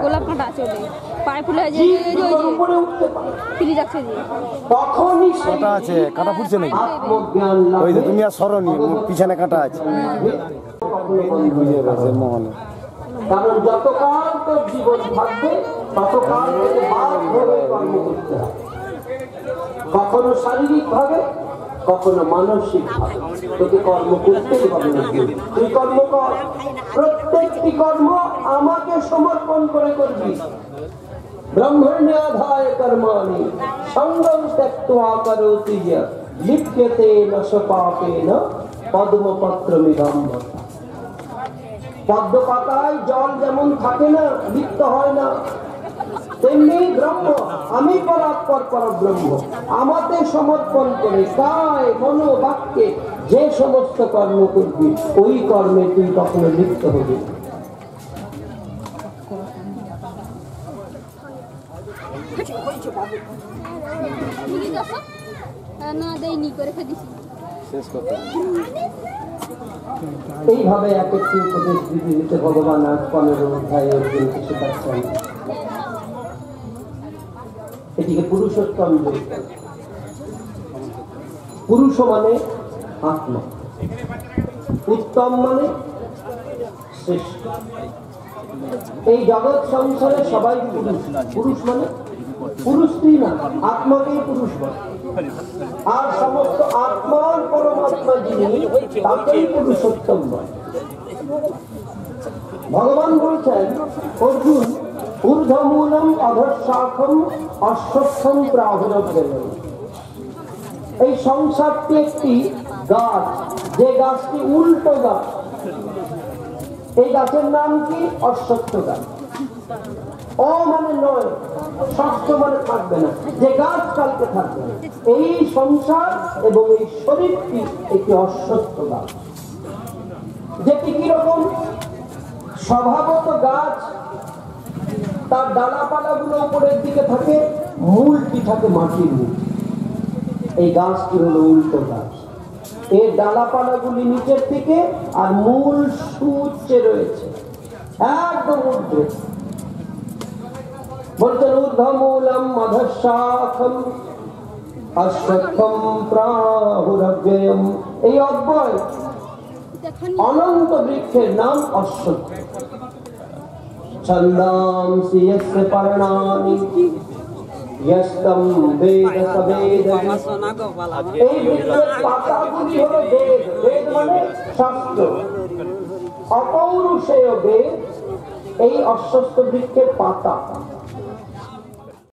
গোলাপ কাঁটা আছে পায়ে ফুলে কাঁটা আছে, কাঁটা ফুটছে নাকি? ওই যে তুমি আর সরনি, পিছনে কাঁটা আছে। বুঝে গেছে মোহনে। কারণ যতকাল তোর জীবন থাকবে ততকাল তোকে বাদ ধরে কর্ম করতে হবে, কখনো শারীরিক ভাবে কখনো মানসিক ভাবে তোকে কর্ম করতেই হবে। তুই কর্ম কর, প্রত্যেকটি কর্ম আমাকে সমর্পণ করে করবি। ব্রহ্মণ্যাধায় কর্মাণি সঙ্গম ত্যক্ত্বা করোতি লিপ্যতে ন পাপেন পদ্মপত্রমিদম্। পদ্ম পাতায় জল যেমন থাকে না, লিপ্ত হয় না, তেমনি ব্রহ্ম, আমি পরাৎপর পরব্রহ্ম, আমাকে সমর্পণ করে কায় মন বাক্যে যে সমস্ত কর্ম করবি ওই কর্মে তুই কখনো লিপ্ত হবি। এইভাবে এক একটি উপদেশ দিতে দিতে ভগবান আজ 15 অধ্যায়ে অর্জুনকে শেখাচ্ছেন। এটিকে পুরুষোত্তম যোগ। পুরুষ মানে আত্মা, উত্তম মানে শ্রেষ্ঠ। এই জগৎ সংসারে সবাই পুরুষ। পুরুষ মানে পুরুষ তুই না, আত্মাকেই পুরুষ বলে। আর সমস্ত আত্মার পরমাত্মা যিনি তাকেই পুরুষোত্তম বলে। ভগবান বলছেন অর্জুন ঊর্ধ্বমূলম অধঃশাখম অশ্বত্থম প্রাহুরব্যম। এই সংসারটি একটি গাছ, যে গাছটি উল্টো গাছ। এই গাছের নাম কি? অশ্বত্থ গাছ। অ মানে নয়, শস্য মানে থাকবে না, যে গাছ কালকে থাকবে। এই সংসার এবং এই শরীরটি একটি অশ্বত্থ গাছ, যেটি কিরকম? স্বভাবত গাছ তার ডালাপালা গুলো উপরের দিকে থাকে, মূলটি থাকে মাটির নিচে। এই গাছটি হলো উল্টো গাছ। এর ডালাপালা গুলি নিচের দিকে আর মূল সুউচ্চে রয়েছে, একদম ঊর্ধ্বে। বলছেন ঊর্ধ্বমূলম অধঃশাখম অশ্বত্থম প্রাহুরব্যম। এই অব্যয় অনন্ত বৃক্ষের নাম অশ্বত্থ। ছন্দাংসি যস্য পর্ণানি যস্তম বেদ স বেদঃ। এই বৃক্ষের পাতাগুলি হলো বেদ। বেদ মানে শাস্ত্র। অপৌরুষেয় বেদ এই অশ্বত্থ বৃক্ষের পাতা।